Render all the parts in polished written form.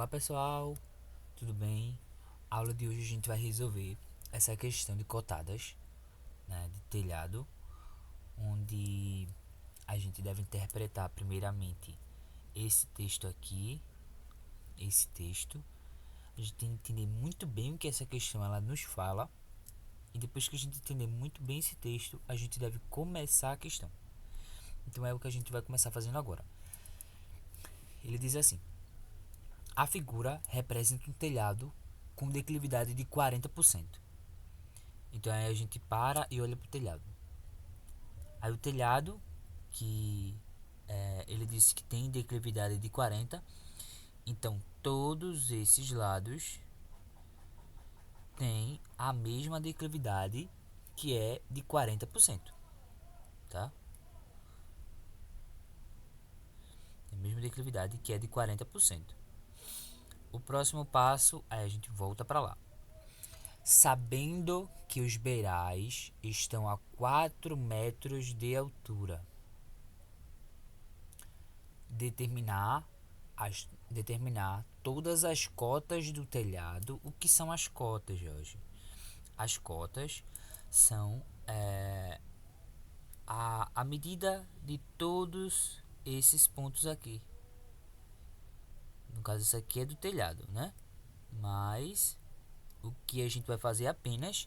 Olá pessoal, tudo bem? A aula de hoje a gente vai resolver essa questão de cotadas, né, de telhado, onde a gente deve interpretar primeiramente esse texto aqui, esse texto. A gente tem que entender muito bem o que essa questão ela nos fala, e depois que a gente entender muito bem esse texto, a gente deve começar a questão. Então é o que a gente vai começar fazendo agora. Ele diz assim: a figura representa um telhado com declividade de 40%. Então aí a gente para e olha para o telhado. Aí o telhado, que ele disse que tem declividade de 40, então todos esses lados têm a mesma declividade, que é de 40%. Tá? Tem a mesma declividade, que é de 40%. O próximo passo, aí a gente volta para lá. Sabendo que os beirais estão a 4 metros de altura, determinar todas as cotas do telhado. O que são as cotas, Jorge? As cotas são a medida de todos esses pontos aqui. No caso, isso aqui é do telhado, né? Mas o que a gente vai fazer apenas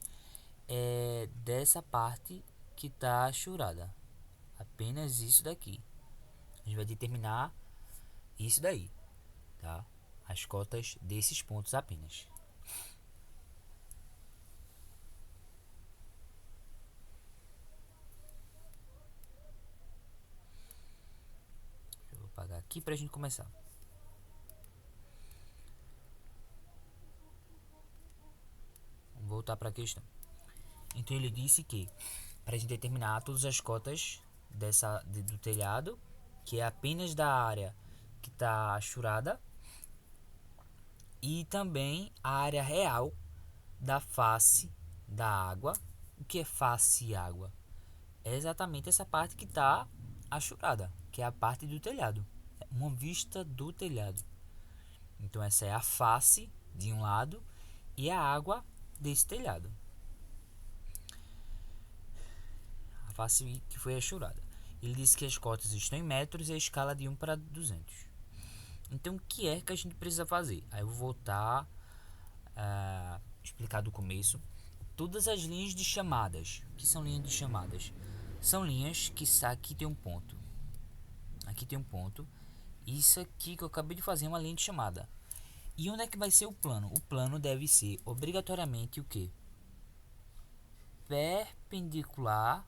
é dessa parte que está churada. Apenas isso daqui. A gente vai determinar isso daí, tá? As cotas desses pontos apenas. Eu vou apagar aqui para a gente começar. Vamos voltar para a questão. Então ele disse que para a gente determinar todas as cotas do telhado, que é apenas da área que está churada, e também a área real da face da água. O que é face e água? É exatamente essa parte que está achurada, que é a parte do telhado, é uma vista do telhado. Então essa é a face de um lado e a água desse telhado, a face que foi achurada. Ele disse que as cotas estão em metros e a escala de 1 para 200. Então o que é que a gente precisa fazer? Aí eu vou voltar a explicar do começo. Todas as linhas de chamadas. O que são linhas de chamadas? São linhas que aqui tem um ponto. Aqui tem um ponto. Isso aqui que eu acabei de fazer é uma linha de chamada. E onde é que vai ser o plano? O plano deve ser obrigatoriamente o quê? Perpendicular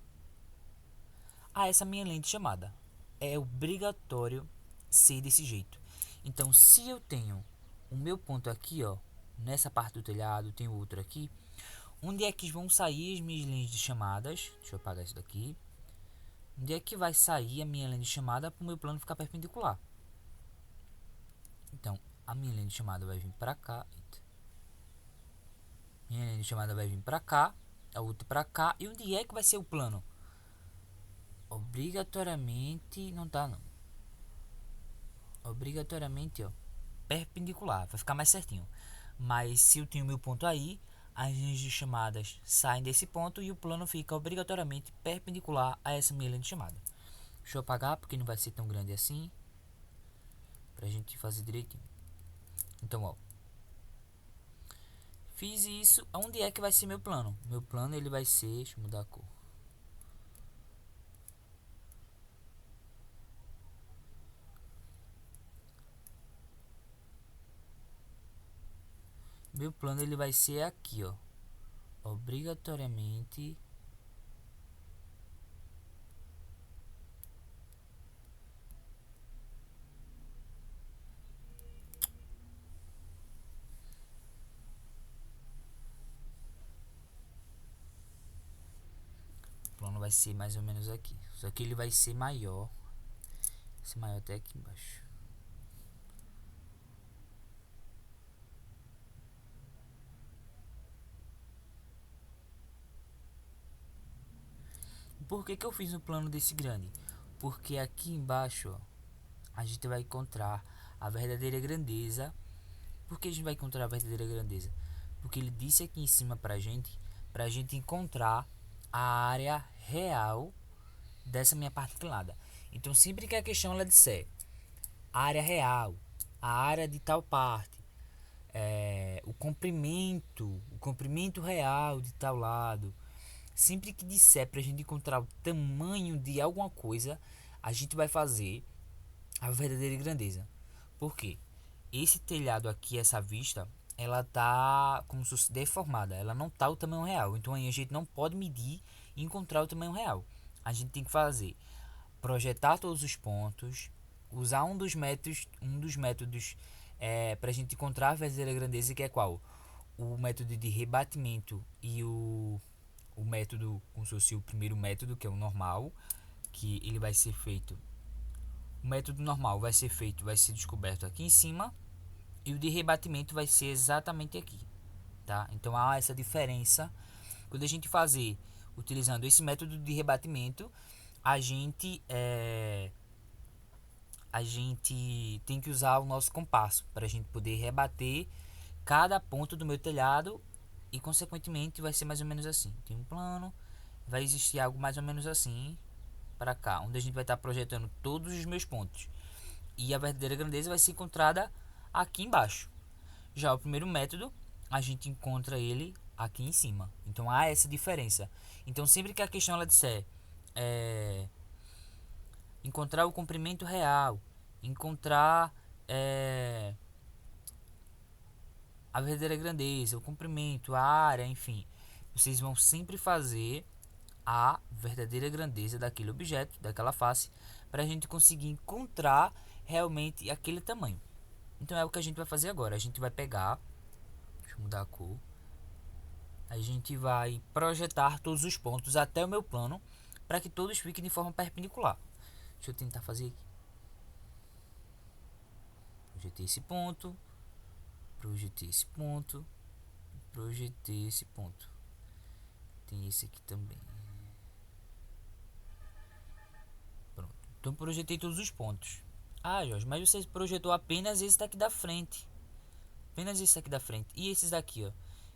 a essa minha linha de chamada. É obrigatório ser desse jeito. Então, se eu tenho o meu ponto aqui, ó, nessa parte do telhado, tem outro aqui, onde é que vão sair as minhas linhas de chamadas? Deixa eu apagar isso daqui. Onde é que vai sair a minha linha de chamada para o meu plano ficar perpendicular? Então, a minha linha de chamada vai vir para cá. Eita. Minha linha de chamada vai vir para cá, a outra para cá. E onde é que vai ser o plano? Obrigatoriamente, não tá não. Obrigatoriamente, ó, perpendicular, vai ficar mais certinho. Mas se eu tenho meu ponto aí, as linhas de chamadas saem desse ponto e o plano fica obrigatoriamente perpendicular a essa minha linha de chamada. Deixa eu apagar porque não vai ser tão grande assim, pra gente fazer direitinho. Então, ó, fiz isso. Onde é que vai ser meu plano? Meu plano ele vai ser, deixa eu mudar a cor. Meu plano ele vai ser aqui, ó. Obrigatoriamente o plano vai ser mais ou menos aqui. Só que ele vai ser maior. Vai ser maior até aqui embaixo. Por que eu fiz um plano desse grande? Porque aqui embaixo, ó, a gente vai encontrar a verdadeira grandeza Por que a gente vai encontrar a verdadeira grandeza? Porque ele disse aqui em cima pra gente encontrar a área real dessa minha parte inclinada. Então, sempre que a questão ela disser a área real, a área de tal parte, o comprimento real de tal lado, sempre que disser pra gente encontrar o tamanho de alguma coisa, a gente vai fazer a verdadeira grandeza. Por quê? Esse telhado aqui, essa vista, ela tá como se fosse deformada, ela não tá o tamanho real. Então aí a gente não pode medir e encontrar o tamanho real. A gente tem que fazer projetar todos os pontos, usar um dos métodos para a gente encontrar a verdadeira grandeza, que é qual? O método de rebatimento e o método, como se fosse o primeiro método, que é o normal, que ele vai ser feito. O método normal vai ser descoberto aqui em cima, e o de rebatimento vai ser exatamente aqui, tá? Então há essa diferença. Quando a gente fazer utilizando esse método de rebatimento, a gente tem que usar o nosso compasso para a gente poder rebater cada ponto do meu telhado, e consequentemente vai ser mais ou menos assim. Tem um plano, vai existir algo mais ou menos assim para cá, onde a gente vai estar projetando todos os meus pontos, e a verdadeira grandeza vai ser encontrada aqui embaixo. Já o primeiro método, a gente encontra ele aqui em cima. Então há essa diferença. Então sempre que a questão ela disser encontrar o comprimento real, encontrar a verdadeira grandeza, o comprimento, a área, enfim, vocês vão sempre fazer a verdadeira grandeza daquele objeto, daquela face, para a gente conseguir encontrar realmente aquele tamanho. Então é o que a gente vai fazer agora. A gente vai pegar, deixa eu mudar a cor, a gente vai projetar todos os pontos até o meu plano, para que todos fiquem de forma perpendicular. Deixa eu tentar fazer aqui. Projetei esse ponto, projetei esse ponto, projetei esse ponto. Tem esse aqui também. Pronto. Então projetei todos os pontos. Ah, Jorge, mas você projetou apenas esse daqui da frente. Apenas esse daqui da frente. E esses daqui, ó.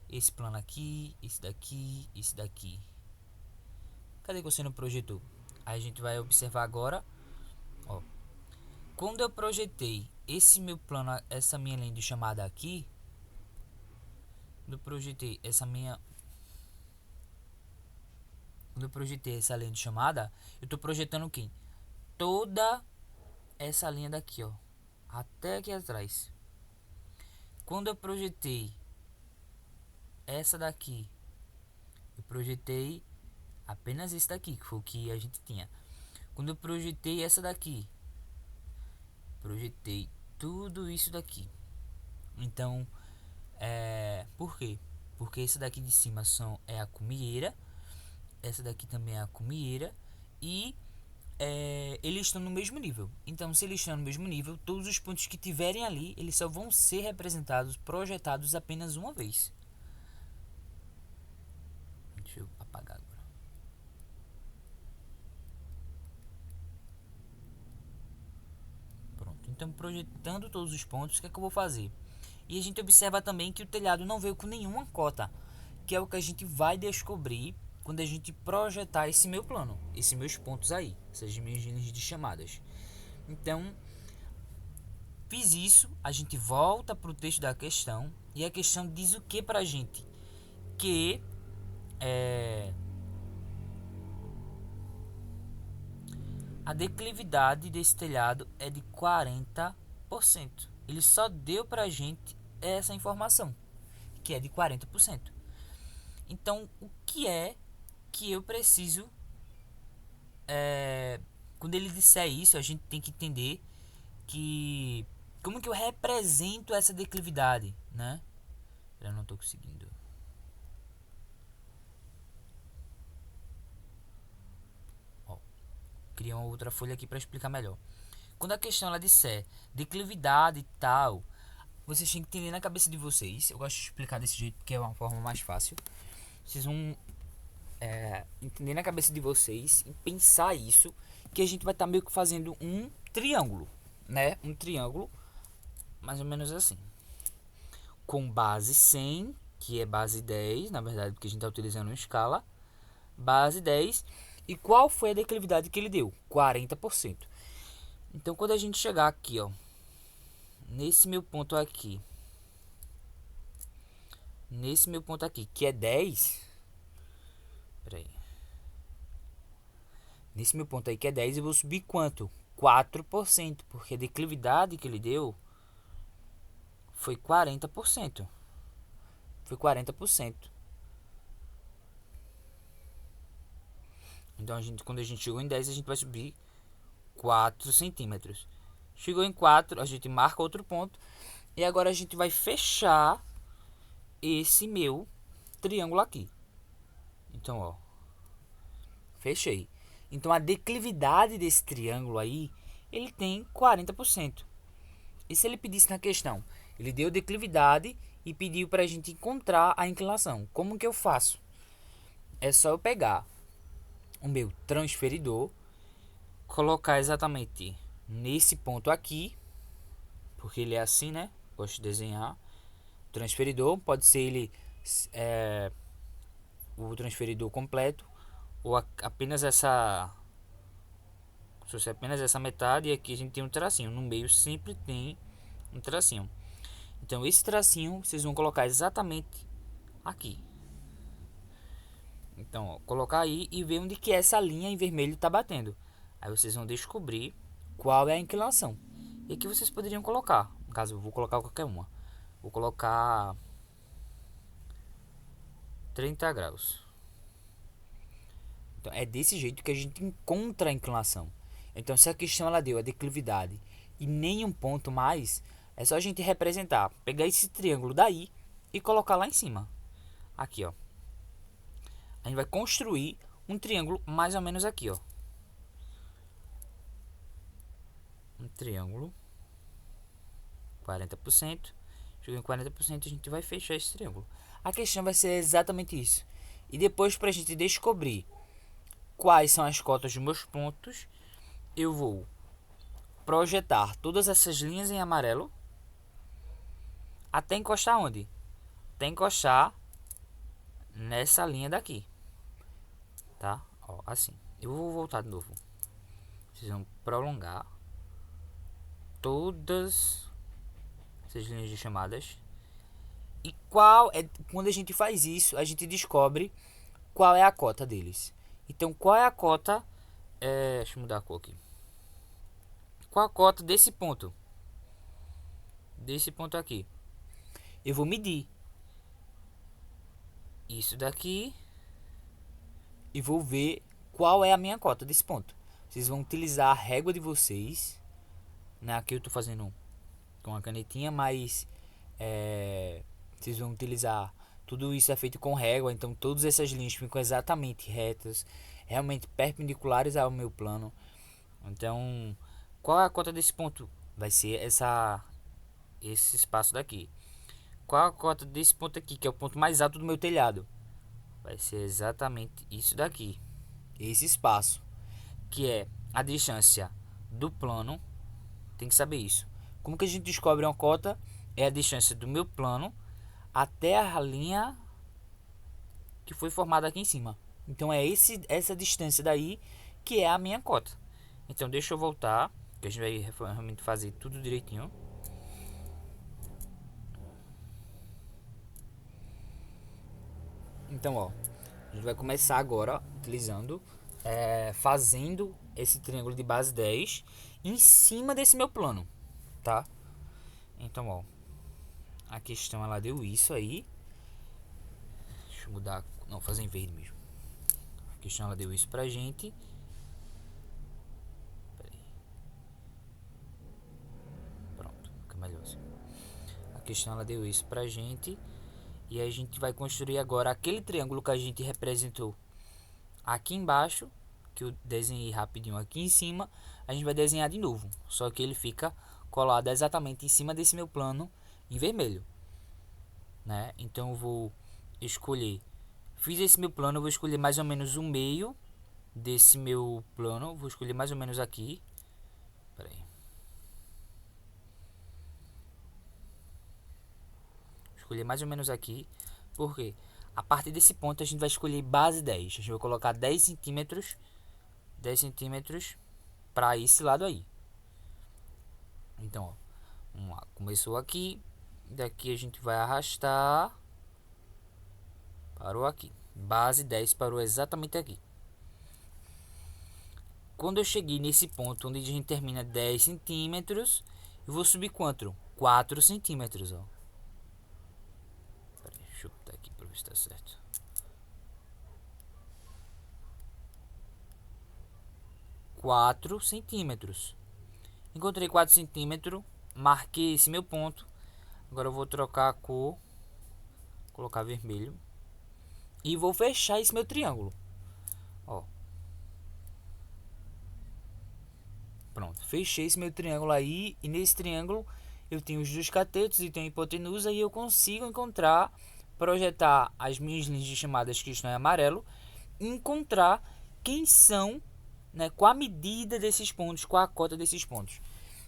Esse plano aqui, esse daqui, esse daqui. Cadê que você não projetou? Aí a gente vai observar agora, ó. Quando eu projetei esse meu plano, essa minha linha de chamada aqui, quando eu projetei essa linha de chamada, eu estou projetando o quê? Toda essa linha daqui, ó, até aqui atrás. Quando eu projetei essa daqui, eu projetei apenas esse daqui, que foi o que a gente tinha. Quando eu projetei essa daqui, projetei tudo isso daqui. Então, por quê? Porque esse daqui de cima é a cumieira, essa daqui também é a cumieira, e eles estão no mesmo nível. Então, se eles estão no mesmo nível, todos os pontos que tiverem ali, eles só vão ser representados, projetados apenas uma vez. Deixa eu apagar agora. Pronto. Então, projetando todos os pontos, o que é que eu vou fazer? E a gente observa também que o telhado não veio com nenhuma cota, que é o que a gente vai descobrir quando a gente projetar esse meu plano, esses meus pontos aí, essas minhas linhas de chamadas. Então, fiz isso, a gente volta para o texto da questão, e a questão diz o que para a gente? Que a declividade desse telhado é de 40%. Ele só deu para a gente essa informação, que é de 40%. Então, o que é que eu preciso? Quando ele disser isso, a gente tem que entender que como que eu represento essa declividade, né? Eu não estou conseguindo. Ó, criar uma outra folha aqui para explicar melhor. Quando a questão ela disser declividade e tal, vocês têm que entender na cabeça de vocês. Eu gosto de explicar desse jeito porque é uma forma mais fácil. Vocês vão entender na cabeça de vocês e pensar isso, que a gente vai estar meio que fazendo um triângulo, né? Um triângulo mais ou menos assim. com base 100, que é base 10, na verdade, porque a gente está utilizando uma escala, base 10. E qual foi a declividade que ele deu? 40%. Então, quando a gente chegar aqui, ó, nesse meu ponto aqui, que é 10, peraí, nesse meu ponto aí que é 10, eu vou subir quanto? 4%, porque a declividade que ele deu foi 40%. Foi 40%. Então, quando a gente chegou em 10, a gente vai subir 4 centímetros. Chegou em 4, a gente marca outro ponto. E agora a gente vai fechar esse meu triângulo aqui. Então, ó, fechei. Então, a declividade desse triângulo aí, ele tem 40%. E se ele pedisse na questão, ele deu declividade e pediu para a gente encontrar a inclinação. Como que eu faço? É só eu pegar o meu transferidor, colocar exatamente nesse ponto aqui, porque ele é assim, né? Gosto de desenhar. O transferidor pode ser ele o transferidor completo ou apenas essa, se fosse apenas essa metade, e aqui a gente tem um tracinho. No meio sempre tem um tracinho. Então esse tracinho vocês vão colocar exatamente aqui. Então, ó, colocar aí e ver onde que essa linha em vermelho está batendo. Aí vocês vão descobrir qual é a inclinação. E aqui vocês poderiam colocar, no caso eu vou colocar qualquer uma. Vou colocar 30 graus. Então é desse jeito que a gente encontra a inclinação. Então se a questão ela deu a declividade e nenhum ponto mais, é só a gente representar, pegar esse triângulo daí e colocar lá em cima. Aqui, ó. A gente vai construir um triângulo mais ou menos aqui, ó. Um triângulo 40%. Chegou em 40%, a gente vai fechar esse triângulo. A questão vai ser exatamente isso. E depois, para a gente descobrir quais são as cotas dos meus pontos, eu vou projetar todas essas linhas em amarelo até encostar onde? Até encostar nessa linha daqui, tá? Ó, assim. Eu vou voltar de novo. Vocês vão prolongar todas essas linhas de chamadas. E qual é, quando a gente faz isso, a gente descobre qual é a cota deles. Então, qual é a cota? Deixa eu mudar a cor aqui. Qual a cota desse ponto? Desse ponto aqui. Eu vou medir isso daqui e vou ver qual é a minha cota desse ponto. Vocês vão utilizar a régua de vocês, né? Aqui eu estou fazendo com a canetinha, mas vocês vão utilizar, tudo isso é feito com régua, então todas essas linhas ficam exatamente retas, realmente perpendiculares ao meu plano. Então, qual é a cota desse ponto? Vai ser esse espaço daqui. Qual a cota desse ponto aqui, que é o ponto mais alto do meu telhado? Vai ser exatamente isso daqui, esse espaço, que é a distância do plano. Tem que saber isso. Como que a gente descobre uma cota? É a distância do meu plano até a linha que foi formada aqui em cima. Então é essa distância daí que é a minha cota. Então deixa eu voltar, que a gente vai realmente fazer tudo direitinho. Então, ó, a gente vai começar agora ó, utilizando, fazendo esse triângulo de base 10 em cima desse meu plano, tá? Então, ó, a questão ela deu isso aí. Deixa eu mudar, não, fazer em verde mesmo. A questão ela deu isso pra gente. Pronto, fica melhor assim. A questão ela deu isso pra gente. E a gente vai construir agora aquele triângulo que a gente representou aqui embaixo, que eu desenhei rapidinho aqui em cima. A gente vai desenhar de novo, só que ele fica colado exatamente em cima desse meu plano em vermelho, né? Então eu vou escolher, fiz esse meu plano, eu vou escolher mais ou menos o meio desse meu plano, vou escolher mais ou menos aqui. Pera aí. escolher mais ou menos aqui, porque a partir desse ponto a gente vai escolher base 10. A gente vai colocar 10 centímetros para esse lado aí. Então, ó, vamos lá, começou aqui, daqui a gente vai arrastar, parou aqui, base 10 parou exatamente aqui. Quando eu cheguei nesse ponto onde a gente termina 10 centímetros, eu vou subir quanto? 4 centímetros, ó. Pera aí, deixa eu botar aqui para ver se está certo. 4 centímetros. Encontrei 4 centímetros, marquei esse meu ponto. Agora eu vou trocar a cor, colocar vermelho e vou fechar esse meu triângulo. Ó, pronto, fechei esse meu triângulo aí, e nesse triângulo eu tenho os dois catetos e tenho a hipotenusa, e eu consigo encontrar, projetar as minhas linhas de chamadas que estão em amarelo, encontrar quem são, né, qual a medida desses pontos, qual a cota desses pontos.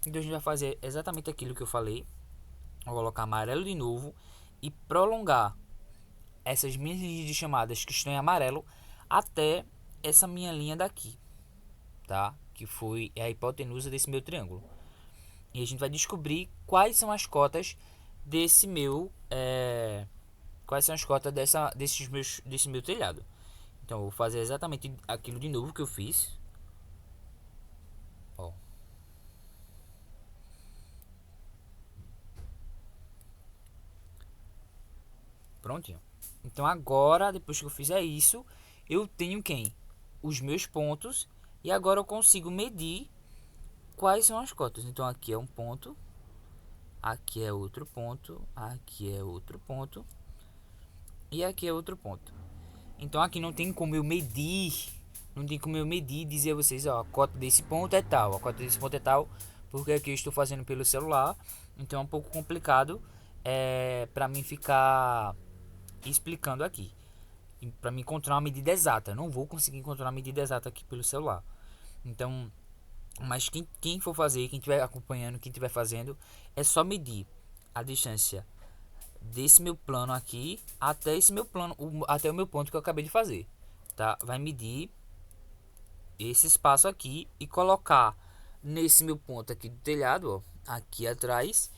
Então a gente vai fazer exatamente aquilo que eu falei. Vou colocar amarelo de novo e prolongar essas minhas linhas de chamadas que estão em amarelo até essa minha linha daqui, tá? Que foi a hipotenusa desse meu triângulo. E a gente vai descobrir quais são as cotas desse meu, quais são as cotas desse meu telhado. Então eu vou fazer exatamente aquilo de novo que eu fiz. Ó. Prontinho. Então agora, depois que eu fizer isso, eu tenho quem? Os meus pontos. E agora eu consigo medir quais são as cotas. Então aqui é um ponto, aqui é outro ponto, aqui é outro ponto e aqui é outro ponto. Então aqui não tem como eu medir, e dizer a vocês, ó, a cota desse ponto é tal, a cota desse ponto é tal, porque aqui eu estou fazendo pelo celular, então é um pouco complicado para mim ficar explicando aqui, para me encontrar uma medida exata. Eu não vou conseguir encontrar uma medida exata aqui pelo celular. Então, mas quem for fazer, quem estiver acompanhando, quem estiver fazendo, é só medir a distância desse meu plano aqui até esse meu plano, até o meu ponto que eu acabei de fazer, tá? Vai medir esse espaço aqui e colocar nesse meu ponto aqui do telhado, ó, aqui atrás,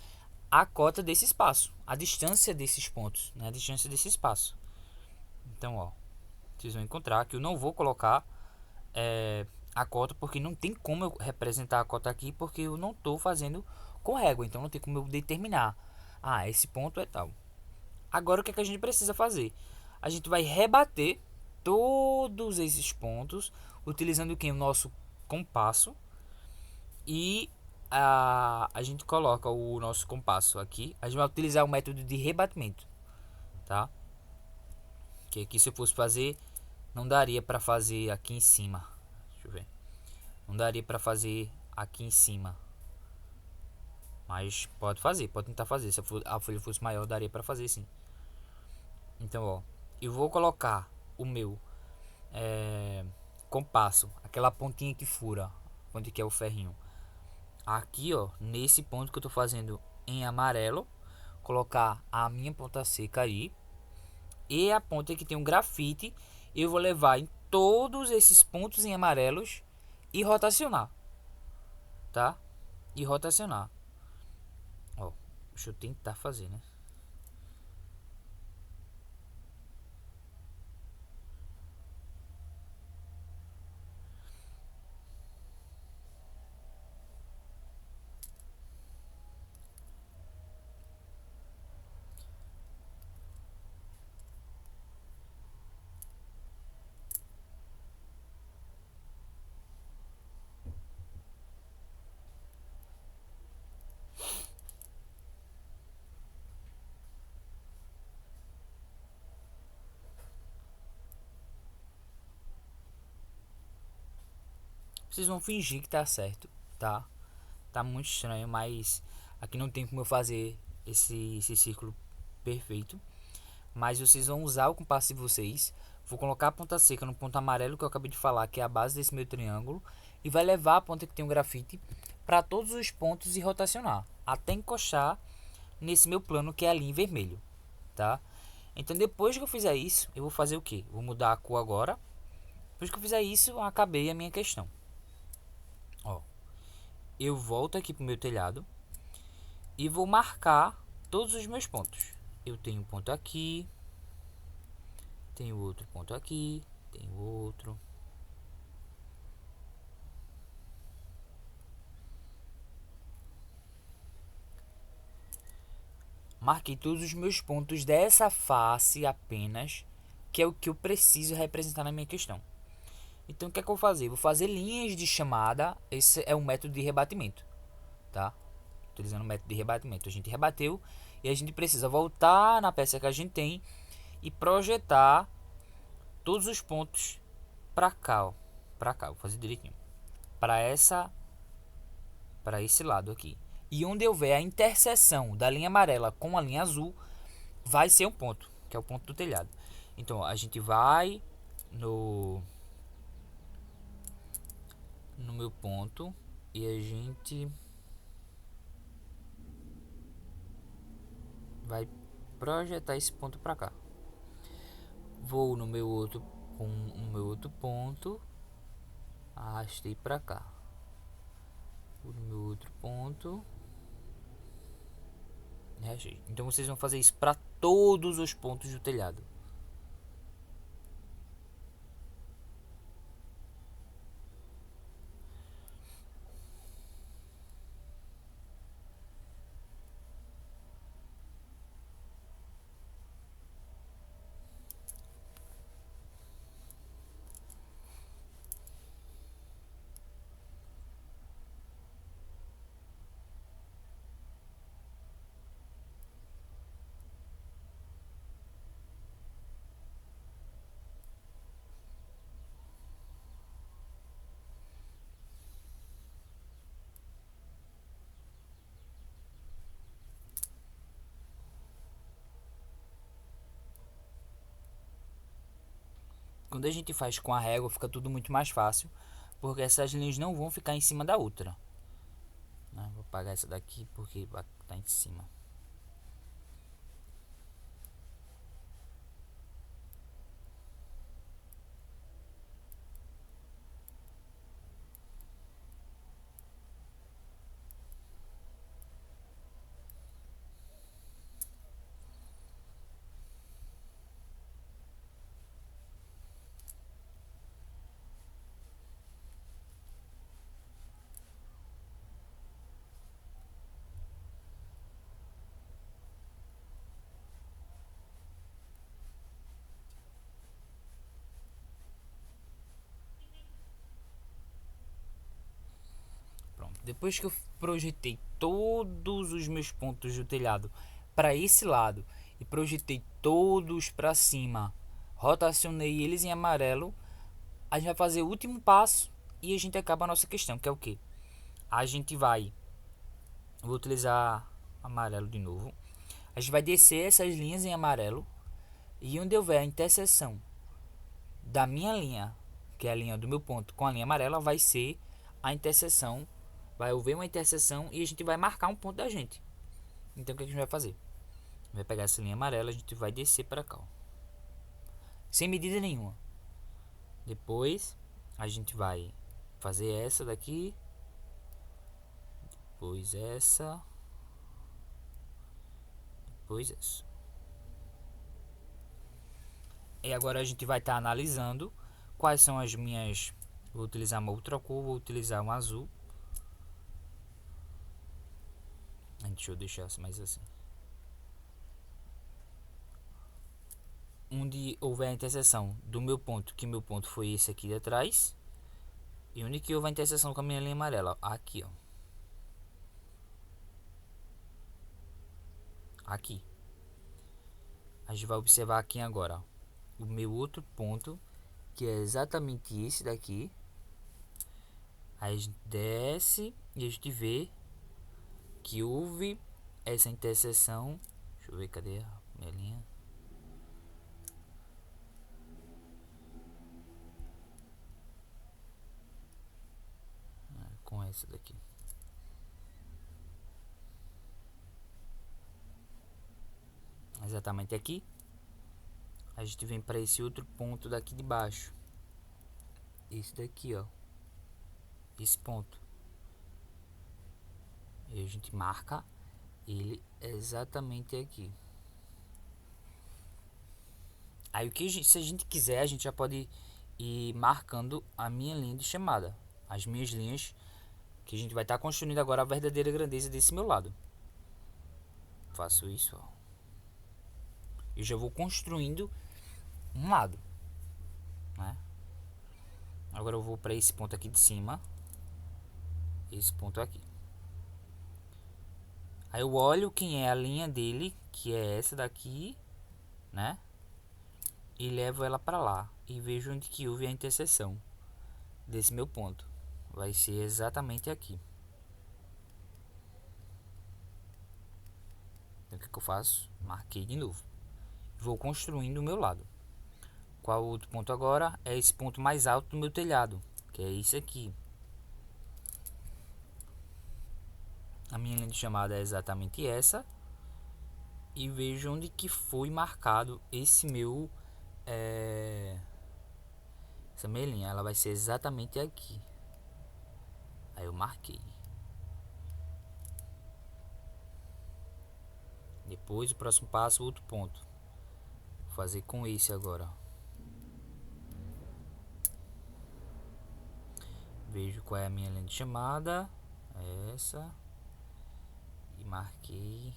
a cota desse espaço, a distância desses pontos, né? A distância desse espaço. Então, ó, vocês vão encontrar que eu não vou colocar a cota, porque não tem como eu representar a cota aqui, porque eu não estou fazendo com régua, então não tem como eu determinar. Ah, esse ponto é tal. Agora o que é que a gente precisa fazer? A gente vai rebater todos esses pontos utilizando o nosso compasso, e a gente coloca o nosso compasso aqui. A gente vai utilizar o método de rebatimento, tá? Que aqui, se eu fosse fazer, não daria para fazer aqui em cima. Deixa eu ver. Não daria para fazer aqui em cima, mas pode fazer, pode tentar fazer. Se a folha fosse maior, daria para fazer sim. Então, ó, eu vou colocar o meu compasso, aquela pontinha que fura, onde que é o ferrinho, aqui, ó, nesse ponto que eu tô fazendo em amarelo, colocar a minha ponta seca aí, e a ponta que tem um grafite, eu vou levar em todos esses pontos em amarelos e rotacionar, tá? E rotacionar. Ó, deixa eu tentar fazer, né? Vocês vão fingir que tá certo, tá? Tá muito estranho, mas aqui não tem como eu fazer esse círculo perfeito. Mas vocês vão usar o compasso de vocês. Vou colocar a ponta seca no ponto amarelo que eu acabei de falar, que é a base desse meu triângulo, e vai levar a ponta que tem o grafite para todos os pontos e rotacionar até encostar nesse meu plano, que é ali em vermelho, tá? Então depois que eu fizer isso, eu vou fazer o que? Vou mudar a cor agora. Depois que eu fizer isso, eu acabei a minha questão. Ó, eu volto aqui pro meu telhado e vou marcar todos os meus pontos. Eu tenho um ponto aqui, tenho outro ponto aqui, tenho outro. Marquei todos os meus pontos dessa face apenas, que é o que eu preciso representar na minha questão. Então o que é que eu vou fazer? Vou fazer linhas de chamada. Esse é um método de rebatimento, tá? Utilizando o método de rebatimento. A gente rebateu e a gente precisa voltar na peça que a gente tem e projetar todos os pontos para cá, ó. Para cá, vou fazer direitinho. Para esse lado aqui. E onde houver a interseção da linha amarela com a linha azul, vai ser um ponto, que é o ponto do telhado. Então a gente vai no meu ponto e a gente vai projetar esse ponto para cá. Vou no meu outro ponto, arrastei para cá. Vou no meu outro ponto, arrastei. Então vocês vão fazer isso para todos os pontos do telhado. Quando a gente faz com a régua, fica tudo muito mais fácil, porque essas linhas não vão ficar em cima da outra. Vou apagar essa daqui porque vai estar em cima. Pronto. Depois que eu projetei todos os meus pontos do telhado para esse lado e projetei todos para cima, rotacionei eles em amarelo, a gente vai fazer o último passo e a gente acaba a nossa questão, que é o que? A gente vai, vou utilizar amarelo de novo. A gente vai descer essas linhas em amarelo e onde houver a interseção da minha linha, que é a linha do meu ponto, com a linha amarela, vai ser a interseção. Vai haver uma interseção e a gente vai marcar um ponto da gente. Então o que a gente vai fazer? Vai pegar essa linha amarela, a gente vai descer para cá, ó, sem medida nenhuma. Depois a gente vai fazer essa daqui, depois essa, depois essa. E agora a gente vai estar analisando quais são as minhas. Vou utilizar uma outra cor, vou utilizar um azul. Deixa eu deixar mais assim. Onde houver a interseção do meu ponto, que meu ponto foi esse aqui de atrás, e onde que houver a interseção com a minha linha amarela, aqui, ó. Aqui. A gente vai observar aqui agora, ó, o meu outro ponto, que é exatamente esse daqui. Aí a gente desce e a gente vê que houve essa interseção. Deixa eu ver, cadê a minha linha? Com essa daqui. exatamente aqui. A gente vem para esse outro ponto daqui de baixo. Esse daqui, ó. Esse ponto. E a gente marca ele exatamente aqui. Aí se a gente quiser, a gente já pode ir marcando a minha linha de chamada. As minhas linhas que a gente vai estar construindo agora a verdadeira grandeza desse meu lado. Faço isso, ó. Eu já vou construindo um lado, né? Agora eu vou para esse ponto aqui de cima. Esse ponto aqui. Aí eu olho quem é a linha dele, que é essa daqui, né? E levo ela para lá. E vejo onde que houve a interseção desse meu ponto. Vai ser exatamente aqui. Então o que eu faço? Marquei de novo. Vou construindo o meu lado. Qual o outro ponto agora? É esse ponto mais alto do meu telhado, que é esse aqui. A minha linha de chamada é exatamente essa. E vejo onde que foi marcado esse meu... essa minha linha, ela vai ser exatamente aqui. Aí eu marquei. Depois o próximo passo, outro ponto. Vou fazer com esse agora. Vejo qual é a minha linha de chamada. Essa. E marquei.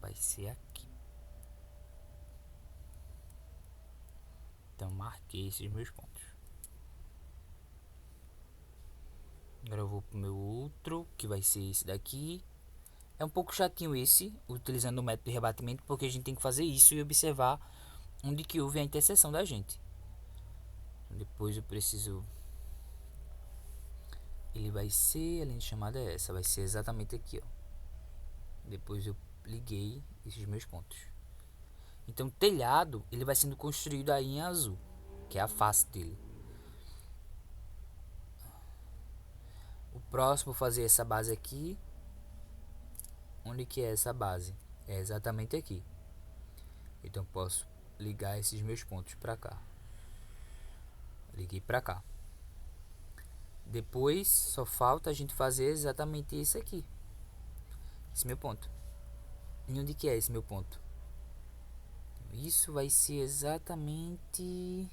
Vai ser aqui. Então marquei esses meus pontos. Agora eu vou pro meu outro, que vai ser esse daqui. É um pouco chatinho esse, utilizando o método de rebatimento, porque a gente tem que fazer isso e observar onde que houve a interseção da gente. Depois eu preciso... Ele vai ser, a linha de chamada é essa, vai ser exatamente aqui, ó. Depois eu liguei esses meus pontos. Então o telhado, ele vai sendo construído aí em azul, que é a face dele. O próximo, vou fazer essa base aqui. Onde que é essa base? É exatamente aqui. Então posso ligar esses meus pontos para cá. Liguei para cá. Depois só falta a gente fazer exatamente isso aqui. Esse meu ponto. E onde que é esse meu ponto? Isso vai ser exatamente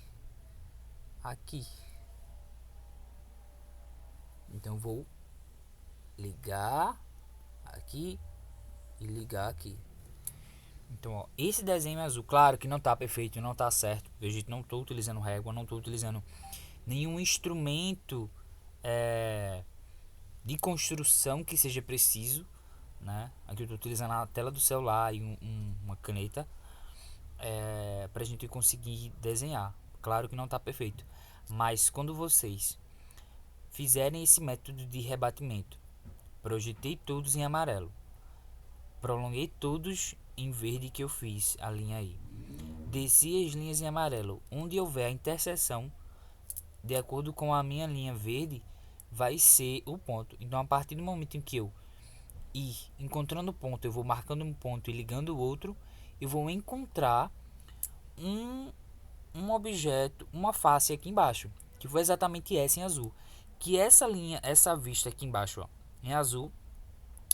aqui. Então vou ligar aqui e ligar aqui. Então, ó, esse desenho azul, claro que não tá perfeito, não tá certo, porque a gente não tô utilizando régua, não tô utilizando nenhum instrumento de construção que seja preciso, né? Aqui eu tô utilizando a tela do celular e uma caneta pra gente conseguir desenhar. Claro que não tá perfeito, mas quando vocês fizerem esse método de rebatimento, projetei todos em amarelo, prolonguei todos em verde, que eu fiz a linha aí, desci as linhas em amarelo, onde houver a interseção de acordo com a minha linha verde vai ser o ponto. Então a partir do momento em que eu ir encontrando o ponto, eu vou marcando um ponto e ligando o outro, eu vou encontrar um objeto, uma face aqui embaixo, que foi exatamente essa em azul, que essa linha, essa vista aqui embaixo, ó, em azul,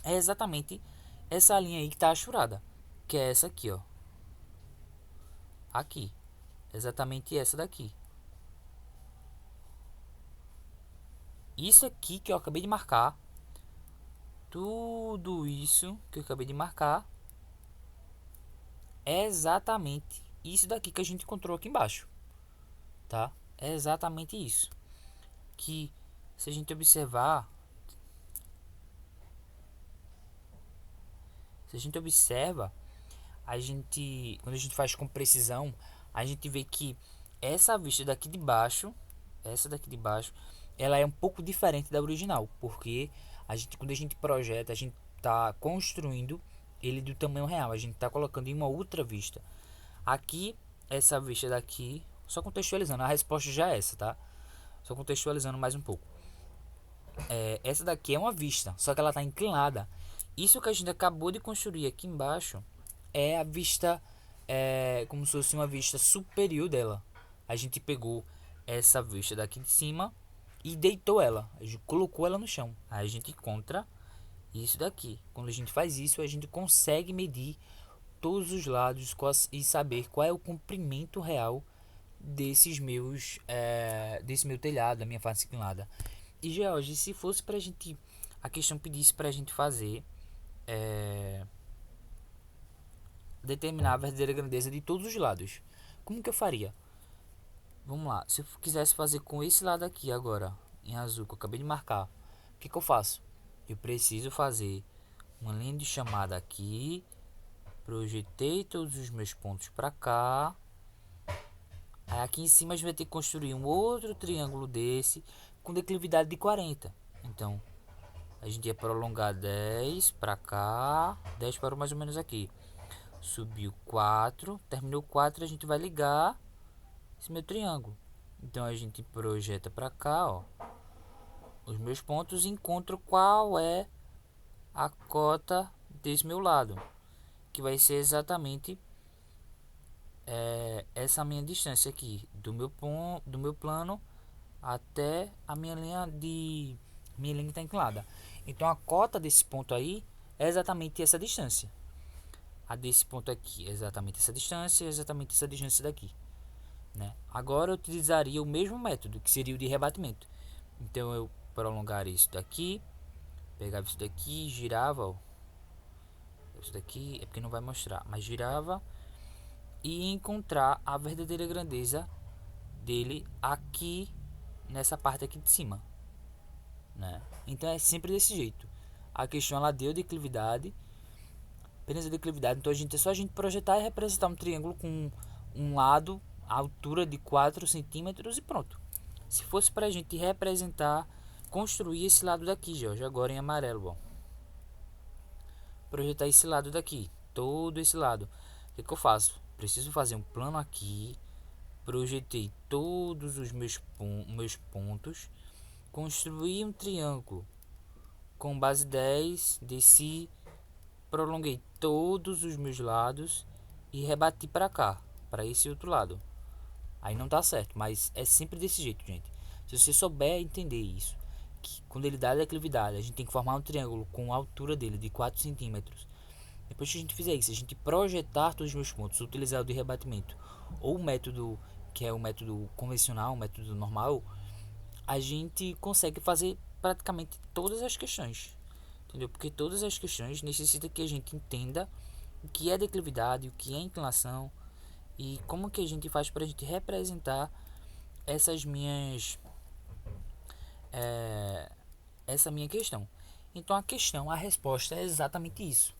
é exatamente essa linha aí que está achurada, que é essa aqui, ó, aqui, exatamente essa daqui. Isso aqui que eu acabei de marcar, tudo isso que eu acabei de marcar, é exatamente isso daqui que a gente encontrou aqui embaixo, tá? É exatamente isso. Que se a gente observar, quando a gente faz com precisão, a gente vê que essa vista daqui de baixo, ela é um pouco diferente da original, porque quando a gente projeta, a gente está construindo ele do tamanho real, a gente está colocando em uma outra vista. Aqui, essa vista daqui, só contextualizando, a resposta já é essa, tá? Só contextualizando mais um pouco. essa daqui é uma vista, só que ela está inclinada. Isso que a gente acabou de construir aqui embaixo é a vista, como se fosse uma vista superior dela. A gente pegou essa vista daqui de cima e deitou ela, a gente colocou ela no chão. Aí a gente encontra isso daqui. Quando a gente faz isso, a gente consegue medir todos os lados e saber qual é o comprimento real desse meu telhado, da minha face inclinada. E George, se fosse pra gente, a questão pedisse pra gente fazer, determinar a verdadeira grandeza de todos os lados, como que eu faria? Vamos lá, se eu quisesse fazer com esse lado aqui agora, em azul, que eu acabei de marcar, o que eu faço? Eu preciso fazer uma linha de chamada aqui, projetei todos os meus pontos para cá. Aí aqui em cima a gente vai ter que construir um outro triângulo desse com declividade de 40. Então a gente ia prolongar 10 para cá, 10 para mais ou menos aqui. Subiu 4, terminou 4, a gente vai ligar esse meu triângulo. Então a gente projeta para cá, ó, os meus pontos e encontro qual é a cota desse meu lado, que vai ser exatamente essa minha distância aqui do meu plano até a minha linha está inclinada. Então a cota desse ponto aí é exatamente essa distância. A desse ponto aqui é exatamente essa distância, exatamente essa distância daqui, né? Agora eu utilizaria o mesmo método, que seria o de rebatimento. Então eu prolongaria isso daqui, pegava isso daqui, girava, ó. Isso daqui é porque não vai mostrar, mas girava e encontrar a verdadeira grandeza dele aqui nessa parte aqui de cima, né? Então é sempre desse jeito. A questão ela deu declividade, apenas a declividade. Então é só a gente projetar e representar um triângulo com um lado a altura de 4 centímetros e pronto. Se fosse para a gente representar, construir esse lado daqui, Jorge, agora em amarelo, bom, projetar esse lado daqui, todo esse lado. O que eu faço? Preciso fazer um plano aqui, projetei todos os meus pontos, construí um triângulo com base 10, desci, prolonguei todos os meus lados e rebati para cá, para esse outro lado. Aí não tá certo, mas é sempre desse jeito, gente. Se você souber entender isso, que quando ele dá a declividade, a gente tem que formar um triângulo com a altura dele de 4 centímetros. Depois que a gente fizer isso, a gente projetar todos os meus pontos, utilizar o de rebatimento ou o método que é o método convencional, o método normal, a gente consegue fazer praticamente todas as questões, entendeu? Porque todas as questões necessitam que a gente entenda o que é declividade, o que é inclinação e como que a gente faz para a gente representar essas minhas essa minha questão. Então a resposta é exatamente isso.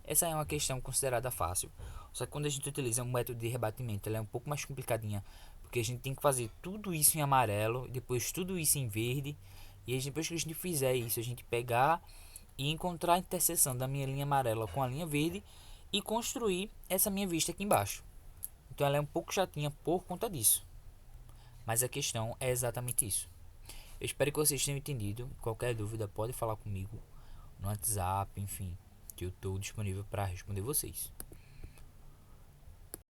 Essa é uma questão considerada fácil. Só que quando a gente utiliza um método de rebatimento, ela é um pouco mais complicadinha, porque a gente tem que fazer tudo isso em amarelo, depois tudo isso em verde, e aí depois que a gente fizer isso, a gente pegar e encontrar a interseção da minha linha amarela com a linha verde e construir essa minha vista aqui embaixo. Então ela é um pouco chatinha por conta disso. Mas a questão é exatamente isso. Eu espero que vocês tenham entendido. Qualquer dúvida pode falar comigo no WhatsApp, enfim, que eu estou disponível para responder vocês.